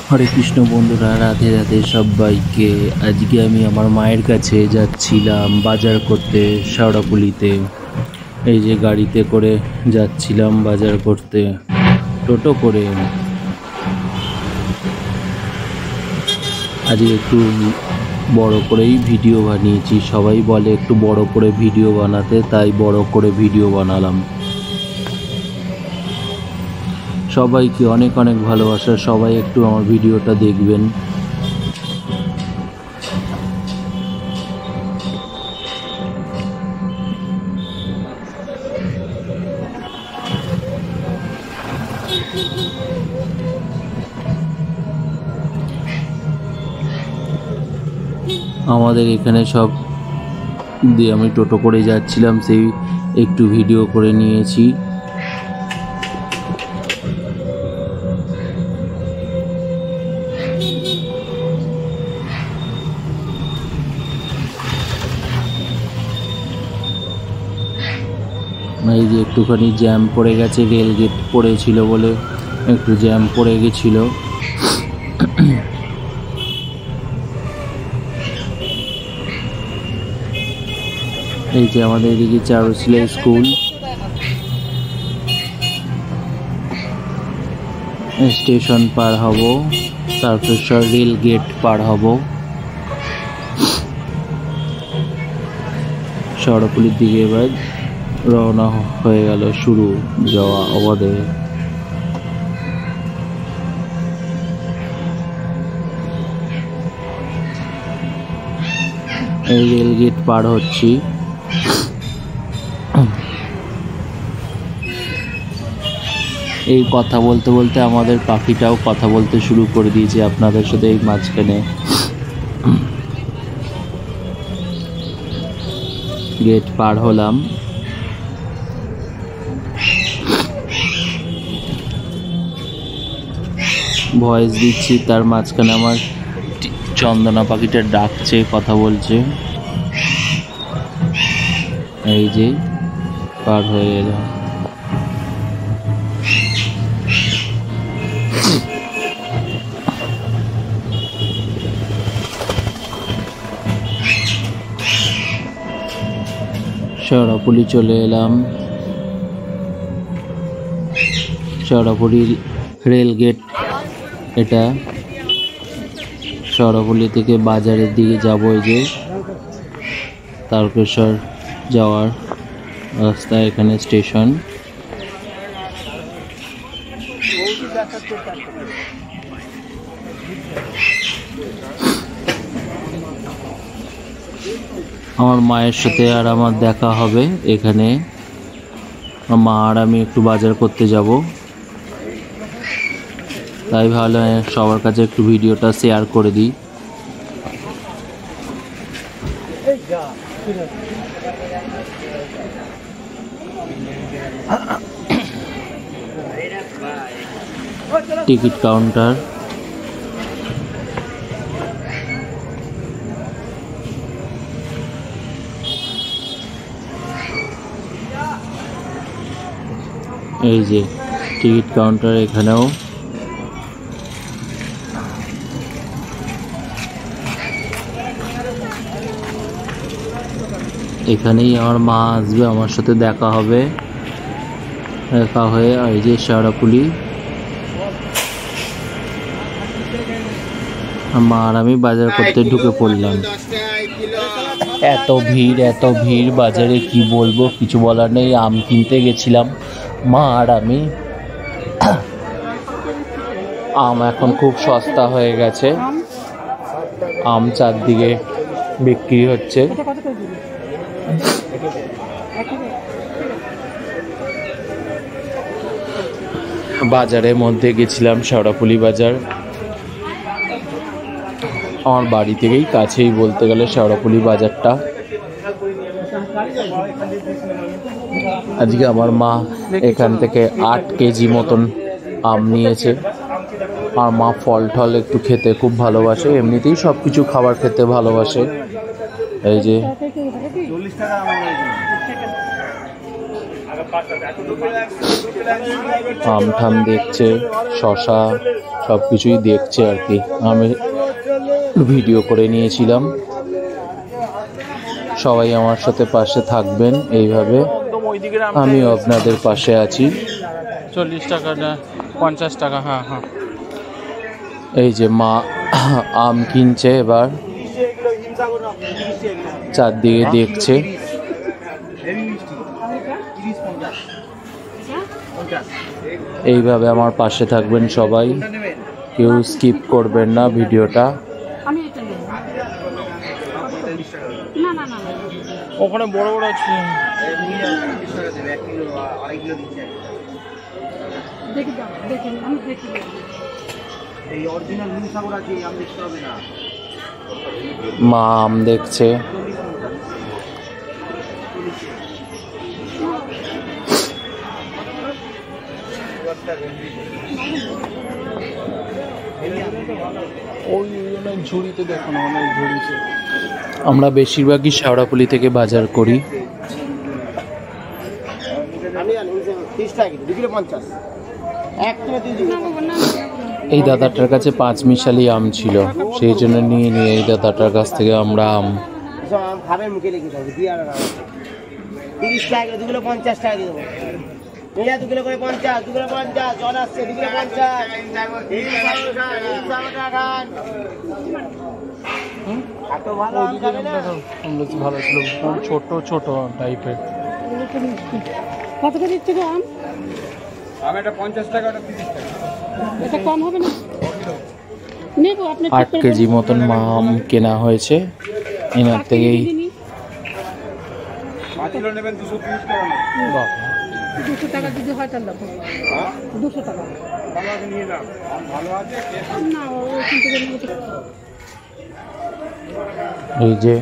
হরে কৃষ্ণ বন্ধুরা, রাধে রাধে সবাইকে। আজকে আমি আমার মায়ের কাছে যাচ্ছিলাম বাজার করতে শেওড়াফুলিতে। এই যে গাড়িতে করে যাচ্ছিলাম বাজার করতে, টোটো করে। আজকে একটু বড় করেই ভিডিও বানিয়েছি। সবাই বলে একটু বড় করে ভিডিও বানাতে, তাই বড় করে ভিডিও বানালাম। সবাইকে অনেক অনেক ভালোবাসা। সবাই একটু আমার ভিডিওটা দেখবেন। আমাদের এখানে সব দিয়ে আমি টোটো করে যাচ্ছিলাম, সেই একটু ভিডিও করে নিয়েছি। এই যে একটুখানি জ্যাম পড়ে গেছে, রেল গেট পড়েছিল বলে একটু জ্যাম পড়ে গেছিল। এই যে আমাদের এদিকে চারুশিলা স্কুল, স্টেশন পার হব, তারপর রেল গেট পার হব। শেওড়াফুলির দিকে এবার রওনা হয়ে গেল, শুরু যাওয়া আমাদের। এই রেল গেট পার হচ্ছি। এই কথা বলতে বলতে আমাদের পাখিটাও কথা বলতে শুরু করে দিয়েছে আপনাদের সাথে এই মাঝখানে। গেট পার হলাম। ভয়েস দিচ্ছি, তার মাঝখানে আমার চন্দনা পাখিটা ডাকছে, কথা বলছে। এই যে পার হয়ে গেলাম। শেওড়াফুলি চলে এলাম। শেওড়াফুলি রেল গেট এটা। শেওড়াফুলি থেকে বাজারের দিকে যাব। এই যে তারকেশ্বর যাওয়ার রাস্তা, এখানে স্টেশন। আমার মায়ের সাথে আর আমার দেখা হবে এখানে। মা আর আমি একটু বাজার করতে যাব, তাই ভালো সবার কাছে একটু ভিডিওটা শেয়ার করে দিই। Ticket counter. এই যে টিকিট কাউন্টার, এখানেও এখানেই আমার মা আসবে, আমার সাথে দেখা হবে। দেখা হয়ে এই যে শেওড়াফুলি মা আর আমি বাজার করতে ঢুকে পড়লাম। এত ভিড় বাজারে, কি বলবো, কিছু বলার নেই। আম কিনতে গেছিলাম মা আর আমি। আম এখন খুব সস্তা হয়ে গেছে, আম চারদিকে বিক্রি হচ্ছে। বাজারের মধ্যে গেছিলাম, শেওড়াফুলি বাজার। আমার বাড়ি থেকেই কাছেই বলতে গেলে শেওড়াফুলি বাজারটা। আজকে আমার মা এখান থেকে 8 কেজি মতন আম নিয়েছে। আর মা ফল টল একটু খেতে খুব ভালোবাসে, এমনিতেই সব কিছু খাবার খেতে ভালোবাসে। এই যে আম ঠাম দেখছে, শশা সব কিছুই দেখছে আর কি। আমি ভিডিও করে নিয়েছিলাম। সবাই আমার সাথে পাশে থাকবেন এইভাবে, আমিও আপনাদের পাশে আছি। 40 টাকা না 50 টাকা। হ্যাঁ হ্যাঁ। এই যে মা আম কিনছে, এবার চারদিকে দেখছে। এইভাবে আমার পাশে থাকবেন সবাই, কেউ স্কিপ করবেন না ভিডিওটা। ওখানে বড় বড় আছে। মা আম দেখছে। ওই অনেক ঝুড়িতে দেখো না, অনেক ঝুড়িতে। আমরা বেশিরভাগই শেওড়াফুলি থেকে বাজার করি। এই দাদাটার কাছে 5 মিশালি আম ছিল, সেই জন্য নিয়ে এই দাদাটার কাছ থেকে আমরা আম। 30 টাকা 2 কিলো 50 টাকা দিয়ে দেবো। 2 কিলো করে 50, 2 কিলো 50, জল আসছে 2 কিলো 50, 300 টাকা। এত ভালো আম খাবে না? ভালো ছিল, ছোট ছোট টাইপের। কত করে দিচ্ছে গো আম? আমি এটা 50 টাকা, ওটা 30 টাকা। এটা কম হবে না? নেব আপনি 8 কেজি মতন মা আম কেনা হয়েছে এনার থেকেই। পাঁচিলো নেবেন 230 টাকা। বাহ, 200 টাকা যদি হয় তাহলে দেখো 200 টাকা আমাকে নিয়ে নাও, ভালো আছে না ওখান থেকে নেব। এই যে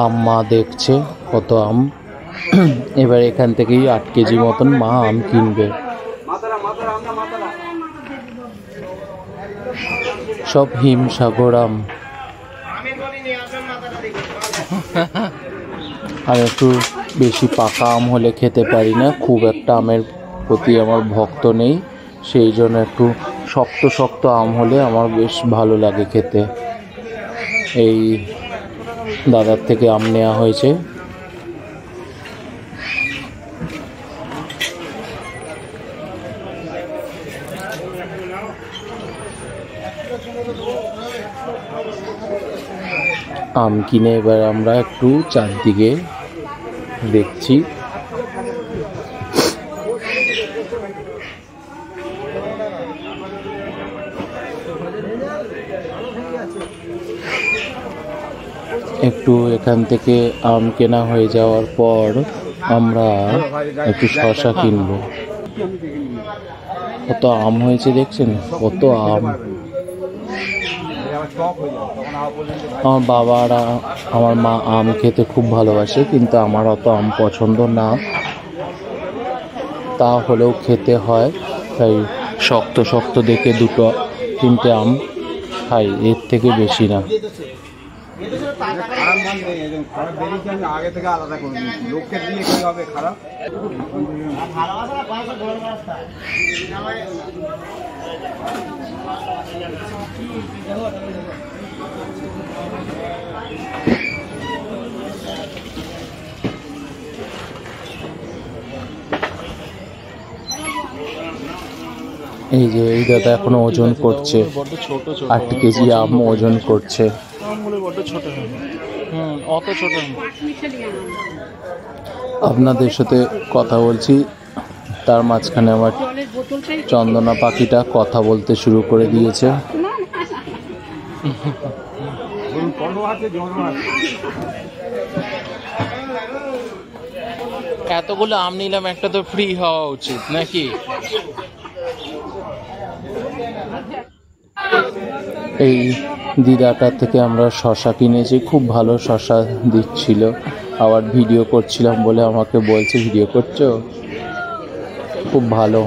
আম মা দেখছে কত আম। এবার এখান থেকেই 8 কেজি মতন মা আম কিনবে। সব হিমসাগর আম। আর একটু বেশি পাকা আম হলে খেতে পারি না, খুব একটা আমের প্রতি আমার ভক্ত নেই, সেই জন্য একটু শক্ত শক্ত আম হলে আমার বেশ ভালো লাগে খেতে। এই দাদার থেকে আম নেওয়া হয়েছে। আম কিনে এবার আমরা একটু চারদিকে দেখছি। একটু এখান থেকে আম কেনা হয়ে যাওয়ার পর আমরা একটু শসা কিনবো। কত আম হয়েছে দেখছেন, কত আম। আমার বাবারা, আমার মা আম খেতে খুব ভালোবাসে, কিন্তু আমার অত আম পছন্দ না, তা হলেও খেতে হয়, তাই শক্ত শক্ত দেখে 2-3টে আম খাই, এর থেকে বেশি না। আগে থেকে আলাদা করে দিয়েছি, লোককে দিয়ে কি হবে খারাপ। এই যে এই দাদা এখনো ওজন করছে, 8 কেজি আম ওজন করছে। আমগুলো বড্ড ছোট হয়। অত ছোট না। আপনাদের সাথে কথা বলছি, তার মাঝখানে আমার চন্দনা পাখিটা কথা বলতে শুরু করে দিয়েছে। এতগুলো আম নিলাম, একটা তো ফ্রি হওয়া উচিত নাকি? এই দিদাটার থেকে আমরা শসা কিনেছি, খুব ভালো শসা দিচ্ছিল। আবার ভিডিও করছিলাম বলে আমাকে বলছে, ভিডিও করছো, খুব ভালো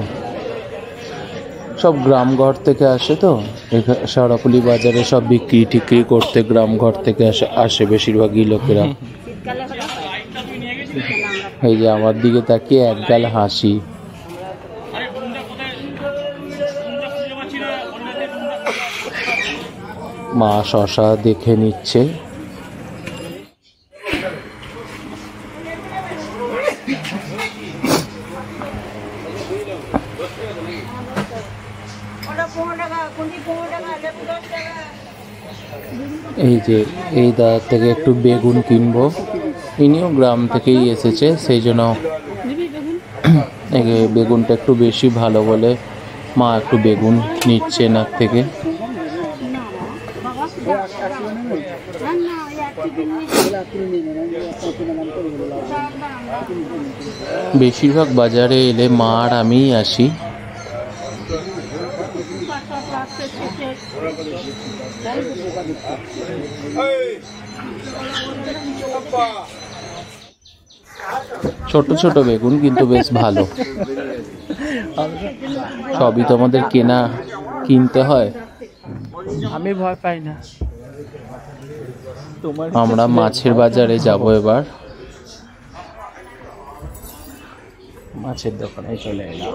সব গ্রামঘর থেকে আসে তো, শেওড়াফুলি বাজারে সব বিক্রি টিক্রি করতে গ্রামঘর থেকে আসে বেশিরভাগই লোকেরা। এই যে আমার দিকে তাকিয়ে একগাল হাসি। মা শশা দেখে নিচ্ছে। এই যে এই দাদা থেকে একটু বেগুন কিনবো, ইনিও গ্রাম থেকেই এসেছে, সেই জন্য বেগুনটা একটু বেশি ভালো বলে মা একটু বেগুন নিচ্ছে এনার থেকে। বেশিরভাগ বাজারে এলে মা আর আমিই আসি। ছোট ছোট বেগুন কিন্তু বেশ ভালো। সবই তো আমাদের কিনতে হয়। আমি ভয় পাই না। আমরা মাছের বাজারে যাব এবার। মাছের দোকানে চলে এলাম।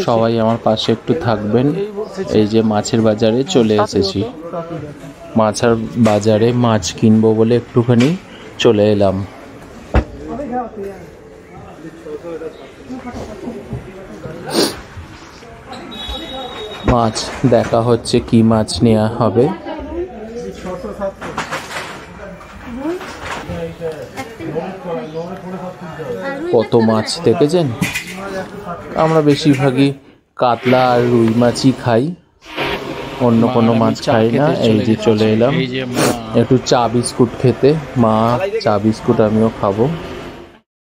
সবাই আমার পাশে একটু থাকবেন। এই যে মাছের বাজারে চলে এসেছি। মাছের বাজারে মাছ কিনবো বলে একটুখানি চলে এলাম। মাছ দেখা হচ্ছে কি মাছ নেওয়া হবে। কত মাছ দেখেছেন? আমরা বেশিরভাগই কাতলা আর রুই মাছই খাই, অন্য কোনো মাছ খাই না। এই যে চলে এলাম একটু চা বিস্কুট খেতে। মা চা বিস্কুট, আমিও খাবো।